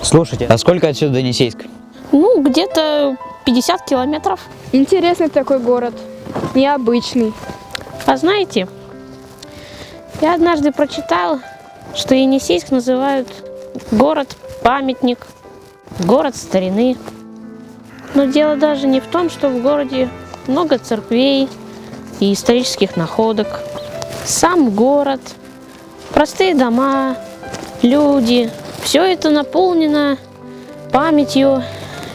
Слушайте, а сколько отсюда до Енисейска? Ну, где-то 50 километров. Интересный такой город, необычный. А знаете, я однажды прочитал, что Енисейск называют город-памятник, город старины. Но дело даже не в том, что в городе много церквей и исторических находок. Сам город, простые дома, люди – все это наполнено памятью,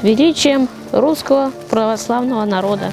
величием русского православного народа.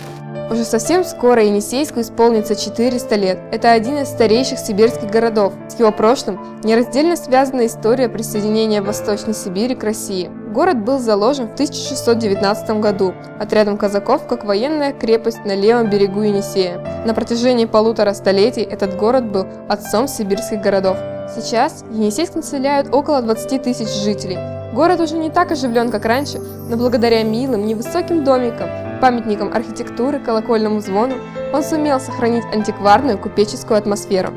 Уже совсем скоро Енисейску исполнится 400 лет. Это один из старейших сибирских городов. С его прошлым нераздельно связана история присоединения Восточной Сибири к России. Город был заложен в 1619 году отрядом казаков как военная крепость на левом берегу Енисея. На протяжении 1,5 столетий этот город был отцом сибирских городов. Сейчас Енисейск населяют около 20 тысяч жителей. Город уже не так оживлен, как раньше, но благодаря милым, невысоким домикам, памятникам архитектуры, колокольному звону, он сумел сохранить антикварную купеческую атмосферу.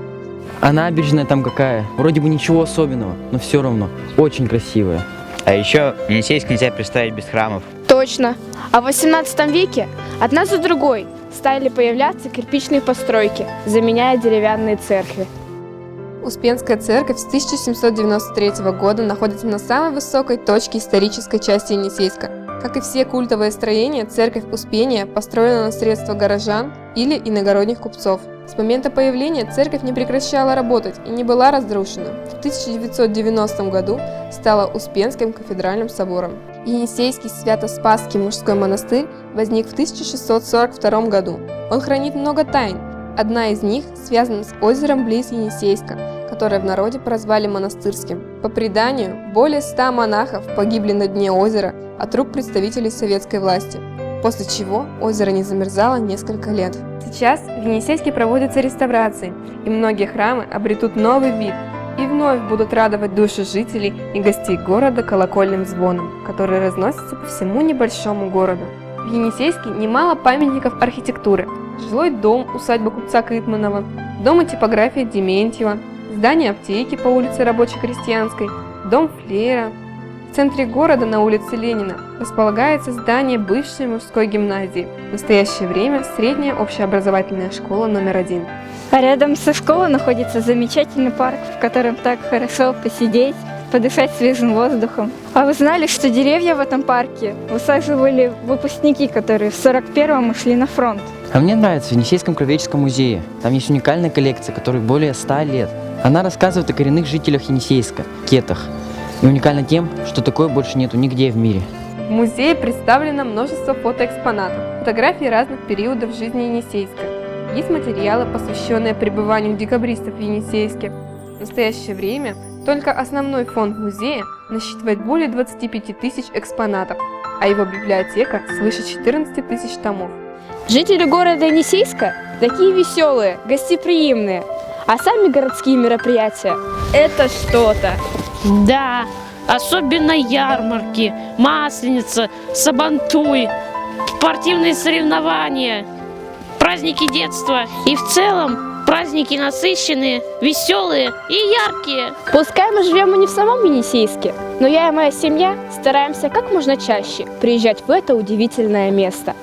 А набережная там какая? Вроде бы ничего особенного, но все равно очень красивая. А еще Енисейск нельзя представить без храмов. Точно. А в 18 веке одна за другой стали появляться кирпичные постройки, заменяя деревянные церкви. Успенская церковь с 1793 года находится на самой высокой точке исторической части Енисейска. Как и все культовые строения, церковь Успения построена на средства горожан или иногородних купцов. С момента появления церковь не прекращала работать и не была разрушена. В 1990 году стала Успенским кафедральным собором. Енисейский Свято-Спасский мужской монастырь возник в 1642 году. Он хранит много тайн. Одна из них связана с озером близ Енисейска, которое в народе прозвали монастырским. По преданию, более 100 монахов погибли на дне озера от рук представителей советской власти, после чего озеро не замерзало несколько лет. Сейчас в Енисейске проводятся реставрации, и многие храмы обретут новый вид и вновь будут радовать души жителей и гостей города колокольным звоном, который разносится по всему небольшому городу. В Енисейске немало памятников архитектуры. Жилой дом усадьба купца Кытманова, дом и типография Дементьева, здание аптеки по улице Рабоче-Крестьянской, дом Флера. В центре города на улице Ленина располагается здание бывшей мужской гимназии, в настоящее время средняя общеобразовательная школа номер 1. А рядом со школой находится замечательный парк, в котором так хорошо посидеть, подышать свежим воздухом. А вы знали, что деревья в этом парке высаживали выпускники, которые в 41-м ушли на фронт? А мне нравится в Енисейском краеведческом музее. Там есть уникальная коллекция, которой более 100 лет. Она рассказывает о коренных жителях Енисейска, кетах. И уникальна тем, что такое больше нету нигде в мире. В музее представлено множество фотоэкспонатов, фотографии разных периодов жизни Енисейска. Есть материалы, посвященные пребыванию декабристов в Енисейске. В настоящее время только основной фонд музея насчитывает более 25 тысяч экспонатов, а его библиотека свыше 14 тысяч томов. Жители города Енисейска такие веселые, гостеприимные, а сами городские мероприятия – это что-то. Да, особенно ярмарки, масленица, сабантуй, спортивные соревнования, праздники детства и в целом праздники насыщенные, веселые и яркие. Пускай мы живем и не в самом Енисейске, но я и моя семья стараемся как можно чаще приезжать в это удивительное место.